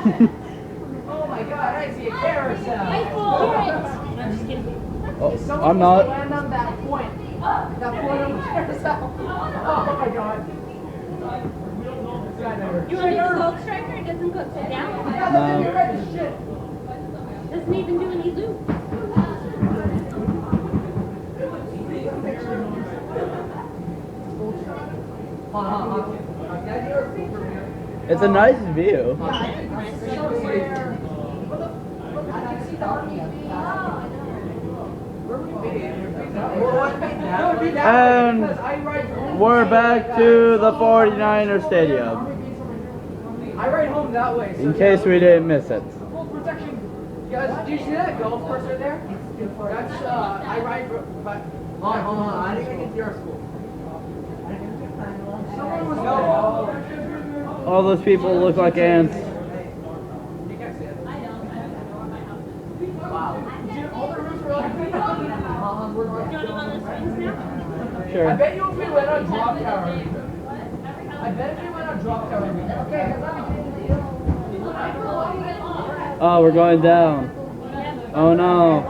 Oh my god, I see a carousel. No, I'm just kidding. Oh, I'm not. Land on that point. That point on the carousel. Oh my god. You want to do the gold striker? It doesn't go down. Yeah, you're right as shit. Doesn't even do any loop. It's a nice view. And we're back to the 49er Stadium, I ride home that way. in case we didn't miss it. Full protection. You guys, do you see that golf course right there? That's, I ride, but... Hold on, I didn't get to your school. Someone was no. All those people look like ants. You can't see it. Wow. All the roofs were like... Do you want to go on the swings now? I Sure. bet you if we went on drop tower. I bet if we went on drop tower. Okay, Oh, we're going down. Oh no.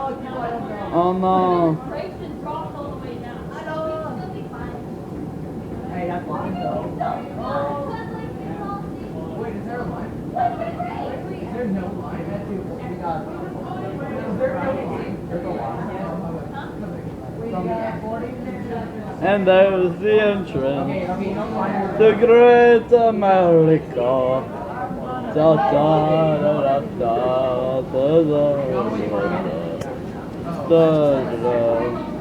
Oh no. Hey, that's fine though. Wait, is there a line? Is there no line? We got. Is there no line? There's a line. And there's the entrance Okay, no line. to Great America. Da da da da da da da da da da da.